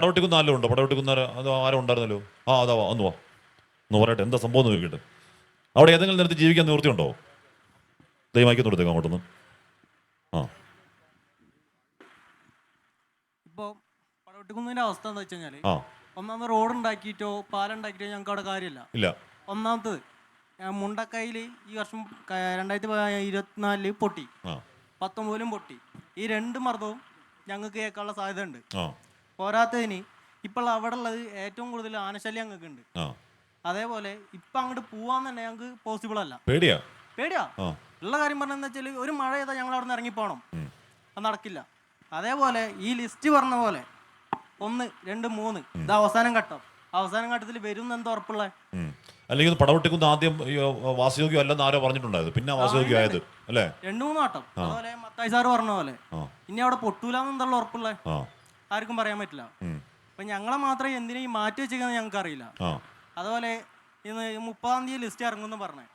പടവെട്ടിക്കുന്ന ആരും ഉണ്ടോ? പടവെട്ടിക്കുന്ന അത് ആരും ഉണ്ടായിരുന്നല്ലോ. അതാ ഒന്ന് വാ, ഒന്ന് പറയട്ടെ എന്താ സംഭവം എന്ന് നോക്കിയിട്ട്. അവിടെ ഏതെങ്കിലും നേരത്തെ ജീവിക്കാൻ നിവൃത്തിയുണ്ടോ? ദയവാക്കി കൊടുത്തേക്കാം അങ്ങോട്ടൊന്ന്. ആ ഇപ്പോൾ പടവെട്ടിക്കുന്നതിൻ്റെ അവസ്ഥ എന്താ വെച്ച് കഴിഞ്ഞാൽ, ആ ഒന്നാമത് റോഡ് ഉണ്ടാക്കിയിട്ടോ പാലുണ്ടാക്കിയിട്ടോ ഞങ്ങൾക്ക് അവിടെ കാര്യമില്ല. ഇല്ല. ഒന്നാമത് മുണ്ടക്കൈയിൽ ഈ വർഷം 2024 പൊട്ടി, 19 പൊട്ടി. ഈ 2 മർദ്ദവും ഞങ്ങൾക്ക് കേൾക്കാനുള്ള സാധ്യത ഉണ്ട്. പോരാത്തതിന് ഇപ്പോൾ അവിടെ ഉള്ളത് ഏറ്റവും കൂടുതൽ ആനശല്യം ഞങ്ങൾക്ക് ഉണ്ട്. അതേപോലെ ഇപ്പം അങ്ങോട്ട് പോവാൻ തന്നെ ഞങ്ങൾക്ക് പോസിബിൾ അല്ല. പേടിയാ ഉള്ള കാര്യം പറഞ്ഞതെന്ന് വെച്ചാൽ, ഒരു മഴ ചെയ്താൽ ഞങ്ങൾ അവിടെ നിന്ന് ഇറങ്ങിപ്പോകണം, അത് നടക്കില്ല. അതേപോലെ ഈ ലിസ്റ്റ് പറഞ്ഞ പോലെ 1, 2, 3 ഇത് അവസാനം ഘട്ടത്തിൽ വരും എന്ന് ഉറപ്പുള്ള. അല്ലെങ്കിൽ പടവെട്ടിക്കുന്ന ആദ്യം വാസയോഗ്യം അല്ലെന്ന് ആരോ പറഞ്ഞിട്ടുണ്ടായത്, പിന്നെ വാസയോഗ്യമായത് അല്ലേ? 2-3 വട്ടം. അതുപോലെ മത്തായി സാറ് പറഞ്ഞ പോലെ ഇനി അവിടെ പൊട്ടൂലെന്നുള്ള ഉറപ്പുള്ള ആർക്കും പറയാൻ പറ്റില്ല. അപ്പൊ ഞങ്ങളെ മാത്രമേ എന്തിനാ ഈ മാറ്റി വെച്ചിരിക്കുന്നത് ഞങ്ങൾക്ക് അറിയില്ല. അതുപോലെ ഇന്ന് 30-ാം തീയതി ലിസ്റ്റ് ഇറങ്ങുമെന്ന് പറഞ്ഞേ,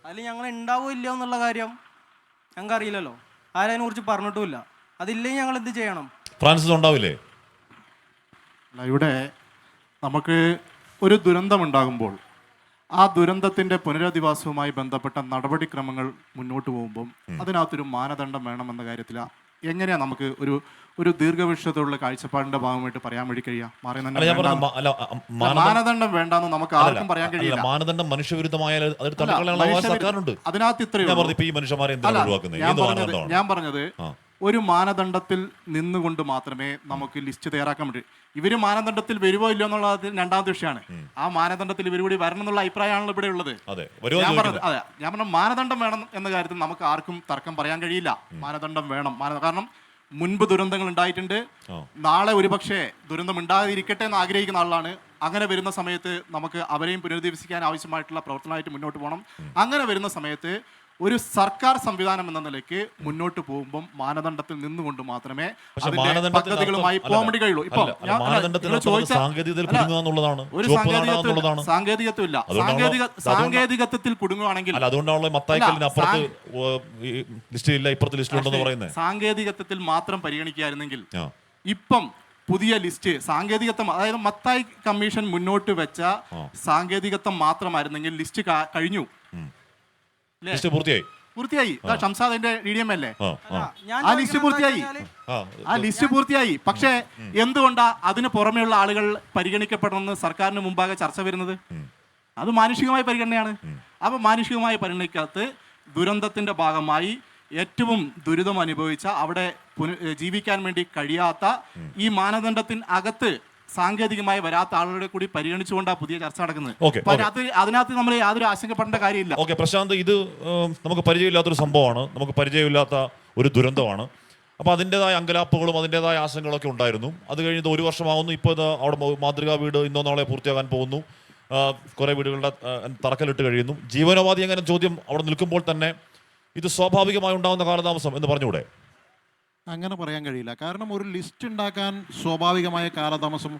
അതിൽ ഞങ്ങൾ ഉണ്ടാവോ ഇല്ലയോ എന്നുള്ള കാര്യം ഞങ്ങൾക്ക് അറിയില്ലല്ലോ. ആരതിനെ കുറിച്ച് പറഞ്ഞിട്ടുമില്ല. അതില്ലെങ്കിൽ ഞങ്ങൾ എന്ത് ചെയ്യണം? ഫ്രാൻസിസ് ഉണ്ടാവില്ലേ? ഇവിടെ നമുക്ക് ഒരു ദുരന്തമുണ്ടാകുമ്പോൾ ആ ദുരന്തത്തിൻ്റെ പുനരധിവാസവുമായി ബന്ധപ്പെട്ട നടപടിക്രമങ്ങൾ മുന്നോട്ട് പോകുമ്പം അതിനകത്തൊരു മാനദണ്ഡം വേണമെന്ന കാര്യത്തിൽ എങ്ങനെയാണ് നമുക്ക് ഒരു ദീർഘവീക്ഷണത്തോടുള്ള കാഴ്ചപ്പാടിന്റെ ഭാഗമായിട്ട് പറയാൻ വേണ്ടി കഴിയുക? മാനദണ്ഡം വേണ്ടെന്ന് നമുക്ക് ആർക്കും പറയാൻ കഴിയില്ല. മാനദണ്ഡം മനുഷ്യവിരുദ്ധമായാൽ അതിനകത്ത് ഞാൻ പറഞ്ഞത് ഒരു മാനദണ്ഡത്തിൽ നിന്നുകൊണ്ട് മാത്രമേ നമുക്ക് ലിസ്റ്റ് തയ്യാറാക്കാൻ പറ്റൂ. ഇവര് മാനദണ്ഡത്തിൽ വരുവോ ഇല്ലയോ എന്നുള്ളത് രണ്ടാമത്തെ വിഷയമാണ്. ആ മാനദണ്ഡത്തിൽ ഇവർ കൂടി വരണം എന്നുള്ള അഭിപ്രായമാണല്ലോ ഇവിടെ ഉള്ളത്. ഞാൻ പറഞ്ഞ മാനദണ്ഡം വേണം എന്ന കാര്യത്തിൽ നമുക്ക് ആർക്കും തർക്കം പറയാൻ കഴിയില്ല. മാനദണ്ഡം വേണം. കാരണം മുൻപ് ദുരന്തങ്ങൾ ഉണ്ടായിട്ടുണ്ട്. നാളെ ഒരുപക്ഷെ ദുരന്തം ഉണ്ടാതിരിക്കട്ടെ എന്ന് ആഗ്രഹിക്കുന്ന ആളാണ്. അങ്ങനെ വരുന്ന സമയത്ത് നമുക്ക് അവരെയും പുനരധിവസിക്കാൻ ആവശ്യമായിട്ടുള്ള പ്രവർത്തനമായിട്ട് മുന്നോട്ട് പോകണം. അങ്ങനെ വരുന്ന സമയത്ത് ഒരു സർക്കാർ സംവിധാനം എന്ന നിലയ്ക്ക് മുന്നോട്ട് പോകുമ്പോൾ മാനദണ്ഡത്തിൽ നിന്നുകൊണ്ട് മാത്രമേ പദ്ധതികളുമായി പോകാൻ വേണ്ടി കഴിയുള്ളൂ. ഇപ്പൊ സാങ്കേതികത്വത്തിൽ കുടുങ്ങുകയാണെങ്കിൽ സാങ്കേതികത്വത്തിൽ മാത്രം പരിഗണിക്കുകയായിരുന്നെങ്കിൽ ഇപ്പം പുതിയ ലിസ്റ്റ് സാങ്കേതികത്വം, അതായത് മത്തായി കമ്മീഷൻ മുന്നോട്ട് വെച്ച സാങ്കേതികത്വം മാത്രമായിരുന്നെങ്കിൽ ലിസ്റ്റ് കഴിഞ്ഞു, പൂർത്തിയായി. ഷംസാദിന്റെ DDM അല്ലേ, ആ ലിസ്റ്റ് പൂർത്തിയായി. പക്ഷേ എന്തുകൊണ്ടാ അതിന് പുറമെയുള്ള ആളുകൾ പരിഗണിക്കപ്പെടണമെന്ന് സർക്കാരിന് മുമ്പാകെ ചർച്ച വരുന്നത്? അത് മാനുഷികമായ പരിഗണനയാണ്. അപ്പൊ മാനുഷികമായ പരിഗണനയ്ക്കകത്ത് ദുരന്തത്തിന്റെ ഭാഗമായി ഏറ്റവും ദുരിതം അനുഭവിച്ച, അവിടെ ജീവിക്കാൻ വേണ്ടി കഴിയാത്ത, ഈ മാനദണ്ഡത്തിന് അകത്ത് സാങ്കേതികമായി വരാത്ത ആളുകളെ കൂടി പരിഗണിച്ചുകൊണ്ടാണ് പുതിയ ചർച്ച നടക്കുന്നത്. അതിനകത്ത് നമ്മൾ യാതൊരു ആശങ്കപ്പെടേണ്ട കാര്യമില്ല. ഓക്കെ പ്രശാന്ത്, ഇത് നമുക്ക് പരിചയമില്ലാത്തൊരു സംഭവമാണ്, നമുക്ക് പരിചയമില്ലാത്ത ഒരു ദുരന്തമാണ്. അപ്പോൾ അതിൻ്റെതായ അങ്കലാപ്പുകളും അതിൻ്റെതായ ആശങ്കകളൊക്കെ ഉണ്ടായിരുന്നു. അത് കഴിഞ്ഞത് 1 വർഷമാകുന്നു. ഇപ്പോൾ അവിടെ മാതൃകാ വീട് ഇന്നോ നാളെ പൂർത്തിയാകാൻ പോകുന്നു. കുറേ വീടുകളുടെ തറക്കല്ലിട്ട് കഴിയുന്നു. ജീവനോപാധി എങ്ങനെ ചോദ്യം അവിടെ നിൽക്കുമ്പോൾ തന്നെ ഇത് സ്വാഭാവികമായി ഉണ്ടാകുന്ന കാലതാമസം എന്ന് പറഞ്ഞുകൂടെ? അങ്ങനെ പറയാൻ കഴിയില്ല. കാരണം ഒരു ലിസ്റ്റ് ഉണ്ടാക്കാൻ സ്വാഭാവികമായ കാലതാമസം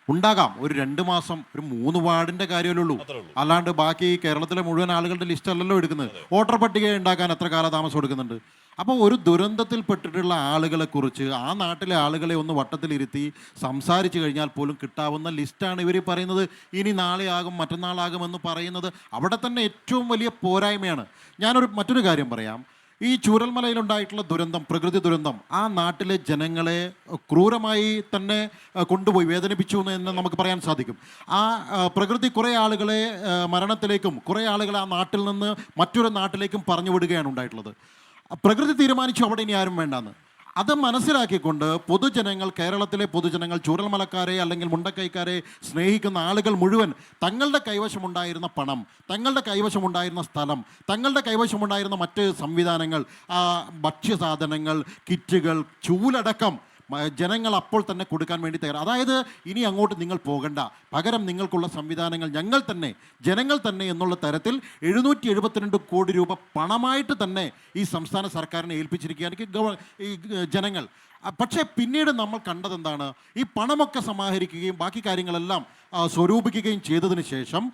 ഉണ്ടാകാം. ഒരു 2 മാസം, ഒരു 3 വാർഡിന്റെ കാര്യമല്ലേ ഉള്ളൂ. അല്ലാണ്ട് ബാക്കി കേരളത്തിലെ മുഴുവൻ ആളുകളുടെ ലിസ്റ്റ് അല്ലല്ലോ എടുക്കുന്നത്. വോട്ടർ പട്ടിക ഉണ്ടാക്കാൻ എത്ര കാലതാമസം എടുക്കുന്നുണ്ട്? അപ്പോൾ ഒരു ദുരന്തത്തിൽപ്പെട്ടിട്ടുള്ള ആളുകളെ കുറിച്ച് ആ നാട്ടിലെ ആളുകളെ ഒന്ന് വട്ടത്തിലിരുത്തി സംസാരിച്ചു കഴിഞ്ഞാൽ പോലും കിട്ടാവുന്ന ലിസ്റ്റാണ് ഇവർ പറയുന്നത്. ഇനി നാളെ ആകും, മറ്റന്നാളാകുമെന്ന് പറയുന്നത് അവിടെ തന്നെ ഏറ്റവും വലിയ പോരായ്മയാണ്. മറ്റൊരു കാര്യം പറയാം. ഈ ചൂരൽമലയിലുണ്ടായിട്ടുള്ള ദുരന്തം, പ്രകൃതി ദുരന്തം, ആ നാട്ടിലെ ജനങ്ങളെ ക്രൂരമായി തന്നെ കൊണ്ടുപോയി വേദനിപ്പിച്ചു എന്ന് നമുക്ക് പറയാൻ സാധിക്കും. ആ പ്രകൃതി കുറേ ആളുകളെ മരണത്തിലേക്കും കുറേ ആളുകളെ ആ നാട്ടിൽ നിന്ന് മറ്റൊരു നാട്ടിലേക്കും പറഞ്ഞു വിടുകയാണ് ഉണ്ടായിട്ടുള്ളത്. പ്രകൃതി തീരുമാനിച്ചു അവിടെ ഇനി ആരും വേണ്ടാന്ന്. അത് മനസ്സിലാക്കിക്കൊണ്ട് പൊതുജനങ്ങൾ, കേരളത്തിലെ പൊതുജനങ്ങൾ, ചൂരൽമലക്കാരെ അല്ലെങ്കിൽ മുണ്ടക്കൈക്കാരെ സ്നേഹിക്കുന്ന ആളുകൾ മുഴുവൻ തങ്ങളുടെ കൈവശമുണ്ടായിരുന്ന പണം, തങ്ങളുടെ കൈവശമുണ്ടായിരുന്ന സ്ഥലം, തങ്ങളുടെ കൈവശമുണ്ടായിരുന്ന മറ്റ് സംവിധാനങ്ങൾ, ഭക്ഷ്യസാധനങ്ങൾ, കിറ്റുകൾ, ചൂലടക്കം ജനങ്ങൾ അപ്പോൾ തന്നെ കൊടുക്കാൻ വേണ്ടി തയ്യാറാണ്. അതായത് ഇനി അങ്ങോട്ട് നിങ്ങൾ പോകണ്ട, പകരം നിങ്ങൾക്കുള്ള സംവിധാനങ്ങൾ ജനങ്ങൾ തന്നെ എന്നുള്ള തരത്തിൽ 772 കോടി രൂപ പണമായിട്ട് തന്നെ ഈ സംസ്ഥാന സർക്കാരിനെ ഏൽപ്പിച്ചിരിക്കുകയാണ് ഈ ജനങ്ങൾ. പക്ഷേ പിന്നീട് നമ്മൾ കണ്ടതെന്താണ്? ഈ പണമൊക്കെ സമാഹരിക്കുകയും ബാക്കി കാര്യങ്ങളെല്ലാം സ്വരൂപിക്കുകയും ചെയ്തതിന് ശേഷം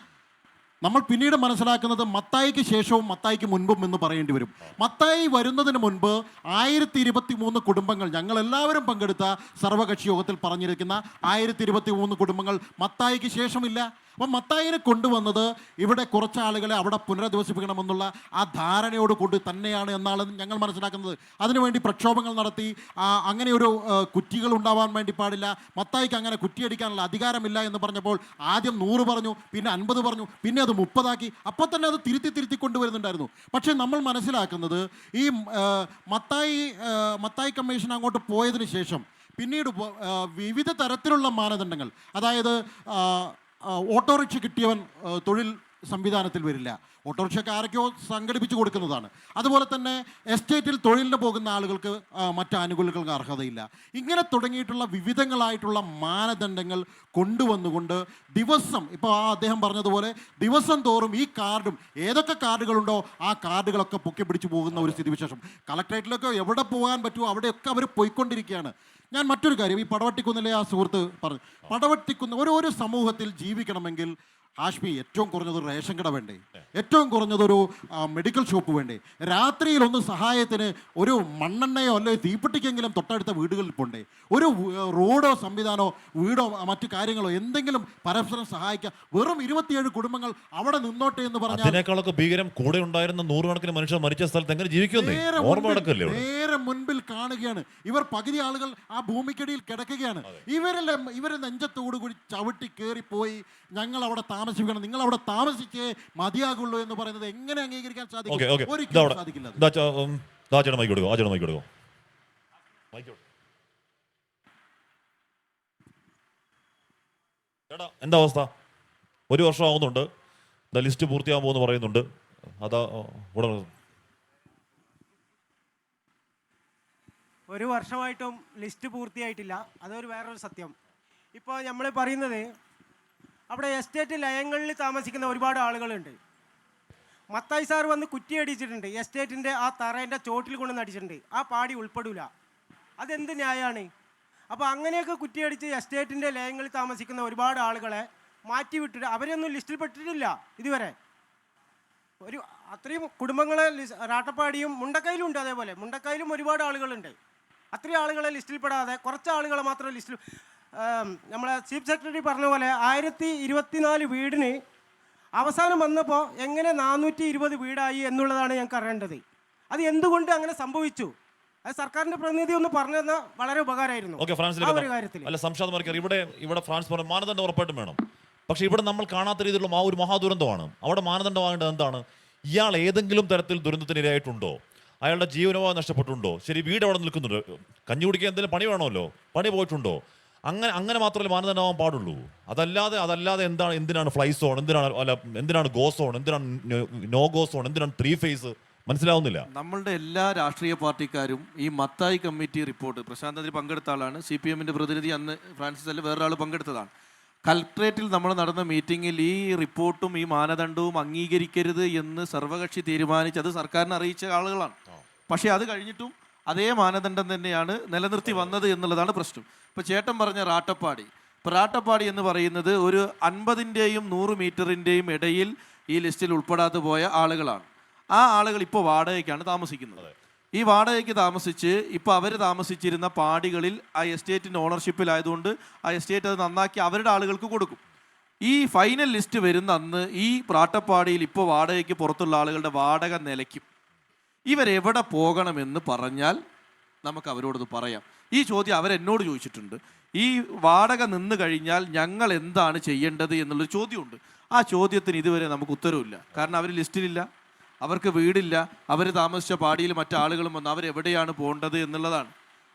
നമ്മൾ പിന്നീട് മനസ്സിലാക്കുന്നത് മത്തായിക്ക് ശേഷവും മത്തായിക്ക് മുൻപും എന്ന് പറയേണ്ടി വരും. മത്തായി വരുന്നതിന് മുൻപ് 1023 കുടുംബങ്ങൾ, ഞങ്ങൾ എല്ലാവരും പങ്കെടുത്ത സർവകക്ഷി യോഗത്തിൽ പറഞ്ഞിരിക്കുന്ന 1023 കുടുംബങ്ങൾ മത്തായിക്ക് ശേഷമില്ല. അപ്പം മത്തായിനെ കൊണ്ടുവന്നത് ഇവിടെ കുറച്ച് ആളുകളെ അവിടെ പുനരധിവസിപ്പിക്കണമെന്നുള്ള ആ ധാരണയോട് കൂടി തന്നെയാണ് എന്നാണ് ഞങ്ങൾ മനസ്സിലാക്കുന്നത്. അതിനുവേണ്ടി പ്രക്ഷോഭങ്ങൾ നടത്തി അങ്ങനെ ഒരു കുറ്റികൾ ഉണ്ടാവാൻ വേണ്ടി പാടില്ല, മത്തായിക്ക് അങ്ങനെ കുറ്റിയടിക്കാനുള്ള അധികാരമില്ല എന്ന് പറഞ്ഞപ്പോൾ ആദ്യം 100 പറഞ്ഞു, പിന്നെ 50 പറഞ്ഞു, പിന്നെ അത് 30 ആക്കി. അപ്പോൾ തന്നെ അത് തിരുത്തി കൊണ്ടുവരുന്നുണ്ടായിരുന്നു. പക്ഷേ നമ്മൾ മനസ്സിലാക്കുന്നത് ഈ മത്തായി കമ്മീഷൻ അങ്ങോട്ട് പോയതിന് ശേഷം പിന്നീട് വിവിധ തരത്തിലുള്ള മാനദണ്ഡങ്ങൾ, അതായത് ഓട്ടോറിക്ഷ കിട്ടിയവൻ തൊഴിൽ സംവിധാനത്തിൽ വരില്ല, ഓട്ടോറിക്ഷയ്ക്ക് ആരൊക്കെയോ സംഘടിപ്പിച്ചു കൊടുക്കുന്നതാണ്. അതുപോലെ തന്നെ എസ്റ്റേറ്റിൽ തൊഴിലിന് പോകുന്ന ആളുകൾക്ക് മറ്റ് ആനുകൂല്യങ്ങൾക്ക് അർഹതയില്ല. ഇങ്ങനെ തുടങ്ങിയിട്ടുള്ള വിവിധങ്ങളായിട്ടുള്ള മാനദണ്ഡങ്ങൾ കൊണ്ടുവന്നുകൊണ്ട് ദിവസം, ഇപ്പോൾ അദ്ദേഹം പറഞ്ഞതുപോലെ ദിവസം തോറും ഈ കാർഡും ഏതൊക്കെ കാർഡുകളുണ്ടോ ആ കാർഡുകളൊക്കെ പൊക്കി പിടിച്ചു പോകുന്ന ഒരു സ്ഥിതിവിശേഷം. കളക്ട്രേറ്റിലൊക്കെ എവിടെ പോകാൻ പറ്റുമോ അവിടെയൊക്കെ അവർ പോയിക്കൊണ്ടിരിക്കുകയാണ്. ഞാൻ മറ്റൊരു കാര്യം, ഈ പടവട്ടിക്കുന്നിലെ ആ സുഹൃത്ത് പറഞ്ഞു, പടവട്ടിക്കുന്ന ഒരു സമൂഹത്തിൽ ജീവിക്കണമെങ്കിൽ ഹാഷ്മി ഏറ്റവും കുറഞ്ഞത് റേഷൻ കട വേണ്ടേ, ഏറ്റവും കുറഞ്ഞതൊരു മെഡിക്കൽ ഷോപ്പ് വേണ്ടേ, രാത്രിയിൽ ഒന്ന് സഹായത്തിന് ഒരു മണ്ണെണ്ണയോ അല്ലെങ്കിൽ തീപ്പെട്ടിക്കെങ്കിലും തൊട്ടടുത്ത വീടുകളിൽ പോണ്ടേ, ഒരു റോഡോ സംവിധാനമോ വീടോ മറ്റു കാര്യങ്ങളോ എന്തെങ്കിലും പരസ്പരം സഹായിക്കാം. വെറും 27 കുടുംബങ്ങൾ അവിടെ നിന്നോട്ടെ എന്ന് പറഞ്ഞാൽ അതിനേക്കാളൊക്കെ ഭീകരം കൂടെ ഉണ്ടായിരുന്ന 100 കണക്കിന് മനുഷ്യർ മരിച്ച സ്ഥലത്ത് എങ്ങനെ ജീവിക്കുന്നു? നേരെ മുൻപിൽ കാണുകയാണ്. ഇവർ പകുതി ആളുകൾ ആ ഭൂമിക്കടിയിൽ കിടക്കുകയാണ്. ഇവരെ നെഞ്ചത്തോടു കൂടി ചവിട്ടി കയറിപ്പോയി ഞങ്ങൾ അവിടെ താമസിക്കണം, നിങ്ങൾ അവിടെ താമസിച്ചേ മതിയാകുള്ളൂ എന്ന് പറയുന്നത് എങ്ങനെ അംഗീകരിക്കാൻ സാധിക്കും? ഒരിക്കലും സാധിക്കില്ല. എന്താ അവസ്ഥ? 1 വർഷം ആവുന്നുണ്ട്, ലിസ്റ്റ് പൂർത്തിയാകാൻ പോകുന്നു പറയുന്നുണ്ട്. അതാ ഒരു വർഷമായിട്ടും ലിസ്റ്റ് പൂർത്തിയായിട്ടില്ല. അതൊരു വേറൊരു സത്യം. ഇപ്പോൾ നമ്മൾ പറയുന്നത് അവിടെ എസ്റ്റേറ്റ് ലയങ്ങളിൽ താമസിക്കുന്ന ഒരുപാട് ആളുകളുണ്ട്. മത്തായി സാർ വന്ന് കുറ്റിയടിച്ചിട്ടുണ്ട്, എസ്റ്റേറ്റിൻ്റെ ആ തറേൻ്റെ ചോട്ടിൽ കൊണ്ടുവന്ന് അടിച്ചിട്ടുണ്ട്. ആ പാടി ഉൾപ്പെടില്ല. അതെന്ത് ന്യായമാണ്? അപ്പോൾ അങ്ങനെയൊക്കെ കുറ്റിയടിച്ച് എസ്റ്റേറ്റിൻ്റെ ലയങ്ങളിൽ താമസിക്കുന്ന ഒരുപാട് ആളുകളെ മാറ്റിവിട്ടിട്ട് അവരൊന്നും ലിസ്റ്റിൽ പെട്ടിട്ടില്ല ഇതുവരെ. അത്രയും കുടുംബങ്ങളെ രാട്ടപ്പാടിയും മുണ്ടക്കയിലും ഉണ്ട്. അതേപോലെ മുണ്ടക്കയിലും ഒരുപാട് ആളുകളുണ്ട്. അത്രയും ആളുകളെ ലിസ്റ്റിൽ പെടാതെ കുറച്ച് ആളുകളെ മാത്രം ലിസ്റ്റിൽ, നമ്മളെ ചീഫ് സെക്രട്ടറി പറഞ്ഞ പോലെ 1024 വീടിന് അവസാനം വന്നപ്പോൾ എങ്ങനെ 420 വീടായി എന്നുള്ളതാണ് ഞങ്ങൾക്ക് അറിയേണ്ടത്. അത് എന്തുകൊണ്ട് അങ്ങനെ സംഭവിച്ചു? അത് സർക്കാരിന്റെ പ്രതിനിധി ഒന്ന് പറഞ്ഞു തന്നാൽ വളരെ ഉപകാരമായിരുന്നു. ഇവിടെ ഫ്രാൻസ് പറഞ്ഞ മാനദണ്ഡം ഉറപ്പായിട്ടും വേണം. പക്ഷെ ഇവിടെ നമ്മൾ കാണാത്ത രീതിയിലുള്ള ഒരു മഹാദുരന്തമാണ്. അവിടെ മാനദണ്ഡമാകേണ്ടത് എന്താണ്? ഇയാൾ ഏതെങ്കിലും തരത്തിൽ ദുരന്തത്തിനിരയായിട്ടുണ്ടോ? അയാളുടെ ജീവനോപാധി നഷ്ടപ്പെട്ടുണ്ടോ? ശരി, വീട് അവിടെ നിൽക്കുന്നുണ്ട്, കഞ്ഞി കുടിക്കാൻ എന്തെങ്കിലും പണി വേണമല്ലോ, പണി പോയിട്ടുണ്ടോ? അങ്ങനെ മാത്രമേ മാനദണ്ഡമാവാൻ പാടുള്ളൂ. അതല്ലാതെ എന്തിനാണ് ഫ്ലൈ സോൺ, എന്തിനാണ് ഗോ സോൺ, എന്തിനാണ് നോ ഗോ സോൺ, എന്തിനാണ് 3 ഫേസ്? മനസ്സിലാവുന്നില്ല. നമ്മളുടെ എല്ലാ രാഷ്ട്രീയ പാർട്ടിക്കാരും ഈ മത്തായി കമ്മിറ്റി റിപ്പോർട്ട്, പ്രശാന്ത് അതിൽ പങ്കെടുത്ത ആളാണ്, CPM പ്രതിനിധി അന്ന് ഫ്രാൻസിസ് അല്ല വേറൊരാൾ പങ്കെടുത്തതാണ്. കലക്ട്രേറ്റിൽ നമ്മൾ നടന്ന മീറ്റിങ്ങിൽ ഈ റിപ്പോർട്ടും ഈ മാനദണ്ഡവും അംഗീകരിക്കരുത് എന്ന് സർവകക്ഷി തീരുമാനിച്ച് അത് സർക്കാരിനെ അറിയിച്ച ആളുകളാണ്. പക്ഷേ അത് കഴിഞ്ഞിട്ടും അതേ മാനദണ്ഡം തന്നെയാണ് നിലനിർത്തി വന്നത് എന്നുള്ളതാണ് പ്രശ്നം. ഇപ്പോൾ ചേട്ടൻ പറഞ്ഞ റാട്ടപ്പാടി, ഇപ്പോൾ റാട്ടപ്പാടി എന്ന് പറയുന്നത് ഒരു 50-ൻ്റെയും 100 മീറ്ററിൻ്റെയും ഇടയിൽ ഈ ലിസ്റ്റിൽ ഉൾപ്പെടാതെ പോയ ആളുകളാണ്. ആ ആളുകൾ ഇപ്പോൾ വാടകയ്ക്കാണ് താമസിക്കുന്നത്. ഈ വാടകയ്ക്ക് താമസിച്ച് ഇപ്പോൾ അവർ താമസിച്ചിരുന്ന പാടികളിൽ ആ എസ്റ്റേറ്റിൻ്റെ ഓണർഷിപ്പിലായതുകൊണ്ട് ആ എസ്റ്റേറ്റ് അത് നന്നാക്കി അവരുടെ ആളുകൾക്ക് കൊടുക്കും. ഈ ഫൈനൽ ലിസ്റ്റ് വരുന്ന അന്ന് ഈ റാട്ടപ്പാടിയിൽ ഇപ്പോൾ വാടകയ്ക്ക് പുറത്തുള്ള ആളുകളുടെ വാടക നിലയ്ക്കും. ഇവരെവിടെ പോകണമെന്ന് പറഞ്ഞാൽ നമുക്ക് അവരോടത് പറയാം. ഈ ചോദ്യം അവരെന്നോട് ചോദിച്ചിട്ടുണ്ട്. ഈ വാടക നിന്ന് കഴിഞ്ഞാൽ ഞങ്ങൾ എന്താണ് ചെയ്യേണ്ടത് എന്നുള്ളൊരു ചോദ്യമുണ്ട്. ആ ചോദ്യത്തിന് ഇതുവരെ നമുക്ക് ഉത്തരവില്ല. കാരണം അവർ ലിസ്റ്റിലില്ല, അവർക്ക് വീടില്ല, അവർ താമസിച്ച പാടിയിൽ മറ്റാളുകളും വന്ന് അവരെവിടെയാണ് പോകേണ്ടത് എന്നുള്ളതാണ്.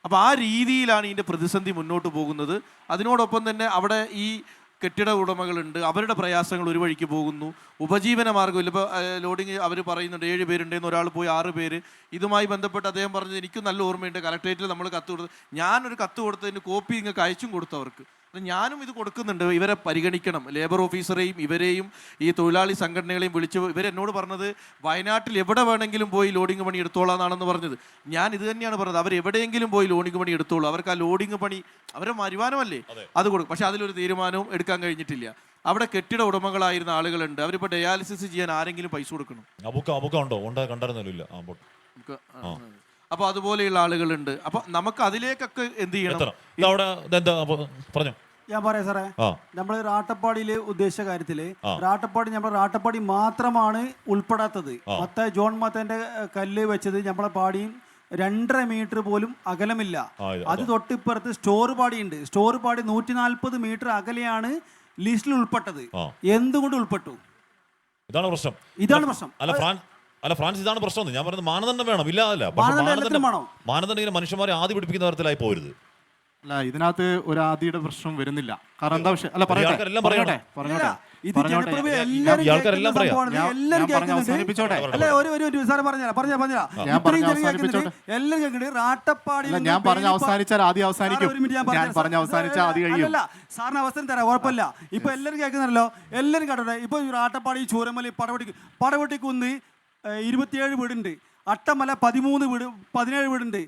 അപ്പോൾ ആ രീതിയിലാണ് ഇതിൻ്റെ പ്രതിസന്ധി മുന്നോട്ട് പോകുന്നത്. അതിനോടൊപ്പം തന്നെ അവിടെ ഈ കെട്ടിട ഉടമകളുണ്ട്, അവരുടെ പ്രയാസങ്ങൾ ഒരു വഴിക്ക് പോകുന്നു. ഉപജീവന മാർഗ്ഗമില്ല. ഇപ്പോൾ ലോഡിങ് അവർ പറയുന്നുണ്ട് 7 പേരുണ്ടെന്ന്, ഒരാൾ പോയി 6 പേര്. ഇതുമായി ബന്ധപ്പെട്ട് അദ്ദേഹം പറഞ്ഞത് എനിക്കും നല്ല ഓർമ്മയുണ്ട്. കലക്ട്രേറ്റിൽ നമ്മൾ കത്ത് കൊടുത്ത്, ഞാനൊരു കത്ത് കൊടുത്തതിന് കോപ്പി നിങ്ങൾക്ക് അയച്ചും കൊടുത്തു അവർക്ക്. ഞാനും ഇത് കൊടുക്കുന്നുണ്ട്, ഇവരെ പരിഗണിക്കണം. ലേബർ ഓഫീസറെയും ഇവരെയും ഈ തൊഴിലാളി സംഘടനകളെയും വിളിച്ച് ഇവരെന്നോട് പറഞ്ഞത് വയനാട്ടിൽ എവിടെ വേണമെങ്കിലും പോയി ലോഡിങ് പണി എടുത്തോളാന്നാണെന്ന് പറഞ്ഞത്. ഞാൻ ഇത് തന്നെയാണ് പറഞ്ഞത്, അവരെവിടെയെങ്കിലും പോയി ലോഡിങ് പണി എടുത്തോളൂ. അവർക്ക് ആ ലോഡിങ് പണി അവരെ വരുമാനമല്ലേ അത് കൊടുക്കും. പക്ഷെ അതിലൊരു തീരുമാനവും എടുക്കാൻ കഴിഞ്ഞിട്ടില്ല. അവിടെ കെട്ടിട ഉടമകളായിരുന്ന ആളുകളുണ്ട്. അവരിപ്പോൾ ഡയാലിസിസ് ചെയ്യാൻ ആരെങ്കിലും പൈസ കൊടുക്കണം. അബുക്ക ഉണ്ടോ? കണ്ടായിരുന്നില്ല. അപ്പൊ അതുപോലെയുള്ള ആളുകളുണ്ട്. അപ്പൊ നമുക്ക് അതിലേക്കൊക്കെ എന്ത് ചെയ്യണം? പറഞ്ഞു. ഞാൻ പറയാം സാറേ, നമ്മൾ റാട്ടപ്പാടിയിൽ ഉദ്ദേശിച്ച കാര്യത്തില് റാട്ടപ്പാടി മാത്രമാണ് ഉൾപ്പെടാത്തത്. ജോൺ മത്താന്റെ കല്ല് വെച്ചത് നമ്മളെ പാടിയും 2.5 മീറ്റർ പോലും അകലമില്ല. അത് തൊട്ടിപ്പുറത്ത് സ്റ്റോർ പാടിയുണ്ട്. സ്റ്റോർ പാടി 140 മീറ്റർ അകലെയാണ് ലിസ്റ്റിൽ ഉൾപ്പെട്ടത്. എന്തുകൊണ്ട് ഉൾപ്പെട്ടു? ഇതാണ് പ്രശ്നം. അല്ല ഫ്രാൻസ്, ഇതാണ് പ്രശ്നം. ഞാൻ പറയുന്നത് മാനദണ്ഡം വേണം, ഇല്ലാതല്ല. മാനദണ്ഡം ഇങ്ങനെ മനുഷ്യന്മാരെ ആദ്യം പിടിപ്പിക്കുന്ന തരത്തിലായി പോരുത്. അല്ല, ഇതിനകത്ത് ഒരു ആദിയുടെ പ്രശ്നം വരുന്നില്ല. കാരണം എന്താ വിഷയം? അല്ല, പറഞ്ഞോട്ടെ. അല്ല, ഒരു ഞാൻ പറഞ്ഞ അവസാനിച്ചാൽ ആദ്യം അവസാനിക്കും. ഞാൻ പറഞ്ഞ അവസാനിച്ചാൽ ആദ്യം കഴിയും. സാറിന് അവസരം തരാം, കുഴപ്പമില്ല. ഇപ്പൊ എല്ലാവരും കേൾക്കുന്നല്ലോ, എല്ലാവരും കേട്ടോട്ടെ. ഇപ്പൊ റാട്ടപ്പാടി, ചൂരമലി, പടവട്ടിക്കുന്ന് 27 വീടുണ്ട്. അട്ടമല 17 വീടുണ്ട്.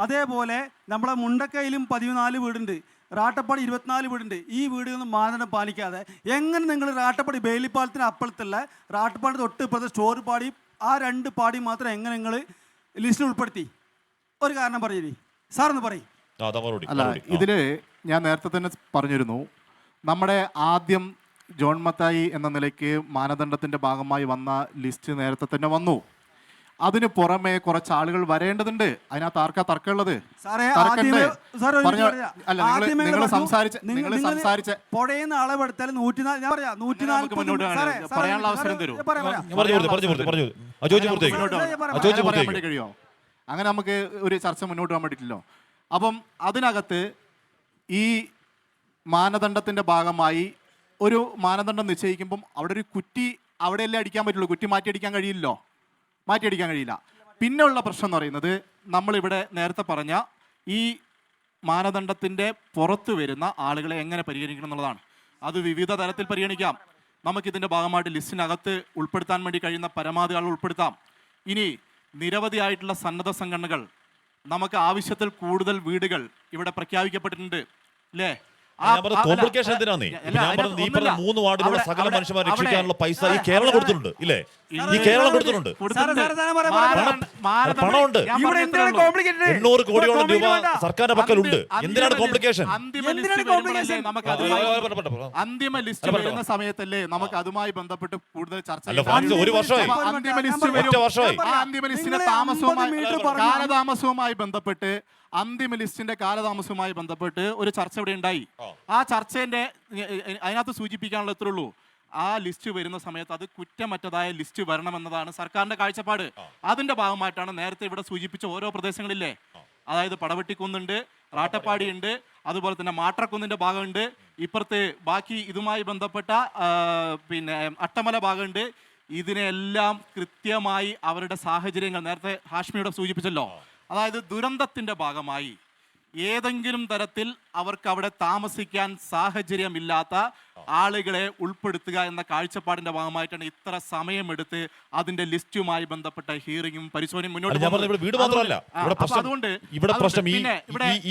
അതേപോലെ നമ്മളെ മുണ്ടക്കയിലും 14 വീടുണ്ട്. റാട്ടപ്പാടി 24 വീടുണ്ട്. ഈ വീടുകളൊന്നും മാനദണ്ഡം പാലിക്കാതെ എങ്ങനെ നിങ്ങൾ റാട്ടപ്പാടി ബേലിപ്പാലത്തിന് അപ്പുറത്തുള്ള റാട്ടപ്പാടി തൊട്ട് ഇപ്പുറത്തെ സ്റ്റോർ പാടി, ആ 2 പാടി മാത്രം എങ്ങനെ നിങ്ങൾ ലിസ്റ്റിൽ ഉൾപ്പെടുത്തി? ഒരു കാരണം പറയേ സാറൊന്ന് പറയും. അല്ല, ഇതില് ഞാൻ നേരത്തെ തന്നെ പറഞ്ഞിരുന്നു, നമ്മുടെ ആദ്യം ജോൺ മത്തായി എന്ന നിലയ്ക്ക് മാനദണ്ഡത്തിന്റെ ഭാഗമായി വന്ന ലിസ്റ്റ് നേരത്തെ തന്നെ വന്നു. അതിന് പുറമെ കുറച്ച് ആളുകൾ വരേണ്ടതുണ്ട്. അതിനകത്ത് ആർക്കാ തർക്കമുള്ളത്? പുഴയെന്ന് അളവെടുത്താൽ 140 പറയാനുള്ള അവസരം തരൂ. കഴിയോ? അങ്ങനെ നമുക്ക് ഒരു ചർച്ച മുന്നോട്ട് പോകാൻ വേണ്ടിയിട്ടില്ലോ. അപ്പം അതിനകത്ത് ഈ മാനദണ്ഡത്തിന്റെ ഭാഗമായി ഒരു മാനദണ്ഡം നിശ്ചയിക്കുമ്പം അവിടെ ഒരു കുറ്റി അവിടെയല്ലേ അടിക്കാൻ പറ്റുള്ളൂ. കുറ്റി മാറ്റിയടിക്കാൻ കഴിയില്ല. പിന്നെയുള്ള പ്രശ്നം എന്ന് പറയുന്നത്, നമ്മളിവിടെ നേരത്തെ പറഞ്ഞ ഈ മാനദണ്ഡത്തിൻ്റെ പുറത്ത് വരുന്ന ആളുകളെ എങ്ങനെ പരിഗണിക്കണം എന്നുള്ളതാണ്. അത് വിവിധ തരത്തിൽ പരിഗണിക്കാം. നമുക്കിതിൻ്റെ ഭാഗമായിട്ട് ലിസ്റ്റിനകത്ത് ഉൾപ്പെടുത്താൻ വേണ്ടി കഴിയുന്ന പരമാവധി ആളുകൾ ഉൾപ്പെടുത്താം. ഇനി നിരവധിയായിട്ടുള്ള സന്നദ്ധ സംഘടനകൾ, നമുക്ക് ആവശ്യത്തിൽ കൂടുതൽ വീടുകൾ ഇവിടെ പ്രഖ്യാപിക്കപ്പെട്ടിട്ടുണ്ട്, അല്ലേ? കോംപ്ലിക്കേഷൻ എന്തിനാണ്? ഞാൻ പറഞ്ഞത് ഈ പറഞ്ഞ 3 വാർഡിലുള്ള സകല മനുഷ്യന്മാരെ രക്ഷിക്കാനുള്ള പൈസ ഈ കേരളം കൊടുത്തിട്ടുണ്ട്, ഇല്ലേ? ഈ കേരളം കൊടുത്തിട്ടുണ്ട്. പണമുണ്ട്. 800 കോടിയോളം രൂപ സർക്കാരിന്റെ പക്കലുണ്ട്. എന്തിനാണ് കോംപ്ലിക്കേഷൻ? അന്തിമ ലിസ്റ്റ് വരുന്ന സമയത്തല്ലേ നമുക്ക് അതുമായി ബന്ധപ്പെട്ട് കൂടുതൽ ചർച്ച. ഒരു വർഷമായി അന്തിമ ലിസ്റ്റിന്റെ കാലതാമസവുമായി ബന്ധപ്പെട്ട് ഒരു ചർച്ച ഇവിടെ ഉണ്ടായി. ആ ചർച്ചേന്റെ അതിനകത്ത് സൂചിപ്പിക്കാനുള്ള ഇത്രേ ഉള്ളൂ, ആ ലിസ്റ്റ് വരുന്ന സമയത്ത് അത് കുറ്റമറ്റതായ ലിസ്റ്റ് വരണമെന്നതാണ് സർക്കാരിന്റെ കാഴ്ചപ്പാട്. അതിന്റെ ഭാഗമായിട്ടാണ് നേരത്തെ ഇവിടെ സൂചിപ്പിച്ച ഓരോ പ്രദേശങ്ങളില്ലേ, അതായത് പടവെട്ടിക്കുന്നുണ്ട്, റാട്ടപ്പാടി ഉണ്ട്, അതുപോലെ തന്നെ മാട്രക്കുന്നിന്റെ ഭാഗമുണ്ട്, ഇപ്പുറത്ത് ബാക്കി ഇതുമായി ബന്ധപ്പെട്ട പിന്നെ അട്ടമല ഭാഗമുണ്ട്. ഇതിനെല്ലാം കൃത്യമായി അവരുടെ സാഹചര്യങ്ങൾ നേരത്തെ ഹാഷ്മിയുടെ സൂചിപ്പിച്ചല്ലോ. അതായത് ദുരന്തത്തിന്റെ ഭാഗമായി ഏതെങ്കിലും തരത്തിൽ അവർക്ക് അവിടെ താമസിക്കാൻ സാഹചര്യമില്ലാത്ത ആളുകളെ ഉൾപ്പെടുത്തുക എന്ന കാഴ്ചപ്പാടിന്റെ ഭാഗമായിട്ടാണ് ഇത്ര സമയമെടുത്ത് അതിന്റെ ലിസ്റ്റുമായി ബന്ധപ്പെട്ട ഹിയറിംഗും പരിശോധനയും മുന്നോട്ട്. വീട് മാത്രമല്ല ഇവിടെ പ്രശ്നം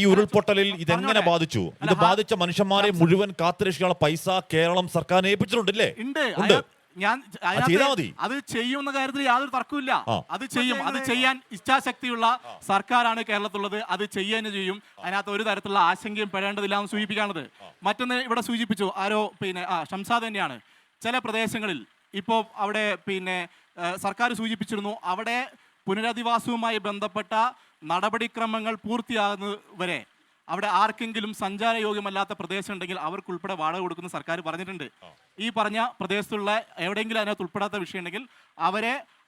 ഈ ഉരുൾപൊട്ടലിൽ ഇതെങ്ങനെ ബാധിച്ചു? ഇത് ബാധിച്ച മനുഷ്യന്മാരെ മുഴുവൻ കാത്തുരക്ഷിക്കാനുള്ള പൈസ കേരളം സർക്കാരിനെ ഏൽപ്പിച്ചിട്ടുണ്ടല്ലേ? ഉണ്ട്. അത് ചെയ്യുന്ന കാര്യത്തിൽ യാതൊരു തർക്കമില്ല. അത് ചെയ്യും. അത് ചെയ്യാൻ ഇച്ഛാശക്തിയുള്ള സർക്കാരാണ് കേരളത്തിലുള്ളത്. അത് ചെയ്യാൻ ചെയ്യും. അതിനകത്ത് ഒരു തരത്തിലുള്ള ആശങ്കയും പെടേണ്ടതില്ല എന്ന് സൂചിപ്പിക്കാനുള്ളത്. മറ്റൊന്ന് ഇവിടെ സൂചിപ്പിച്ചു ആരോ, പിന്നെ ഷംസാദ് തന്നെയാണ്. ചില പ്രദേശങ്ങളിൽ ഇപ്പോൾ അവിടെ പിന്നെ സർക്കാർ സൂചിപ്പിച്ചിരുന്നു, അവിടെ പുനരധിവാസവുമായി ബന്ധപ്പെട്ട നടപടിക്രമങ്ങൾ പൂർത്തിയാകുന്നവരെ അവിടെ ആർക്കെങ്കിലും സഞ്ചാരയോഗ്യമല്ലാത്ത പ്രദേശം ഉണ്ടെങ്കിൽ അവർക്കുൾപ്പെടെ വാടക കൊടുക്കുന്ന സർക്കാർ പറഞ്ഞിട്ടുണ്ട്. ഈ പറഞ്ഞ പ്രദേശത്തുള്ള എവിടെയെങ്കിലും അതിനകത്ത് ഉൾപ്പെടാത്ത വിഷയം ഉണ്ടെങ്കിൽ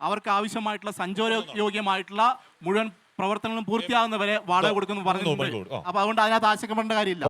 അവർക്ക് ആവശ്യമായിട്ടുള്ള സഞ്ചാരയോഗ്യമായിട്ടുള്ള മുഴുവൻ പ്രവർത്തനങ്ങളും പൂർത്തിയാകുന്നവരെ വാടക കൊടുക്കുന്നു പറഞ്ഞിട്ടുണ്ട്. അപ്പൊ അതുകൊണ്ട് അതിനകത്ത് ആശങ്കപ്പെടേണ്ട കാര്യമില്ല.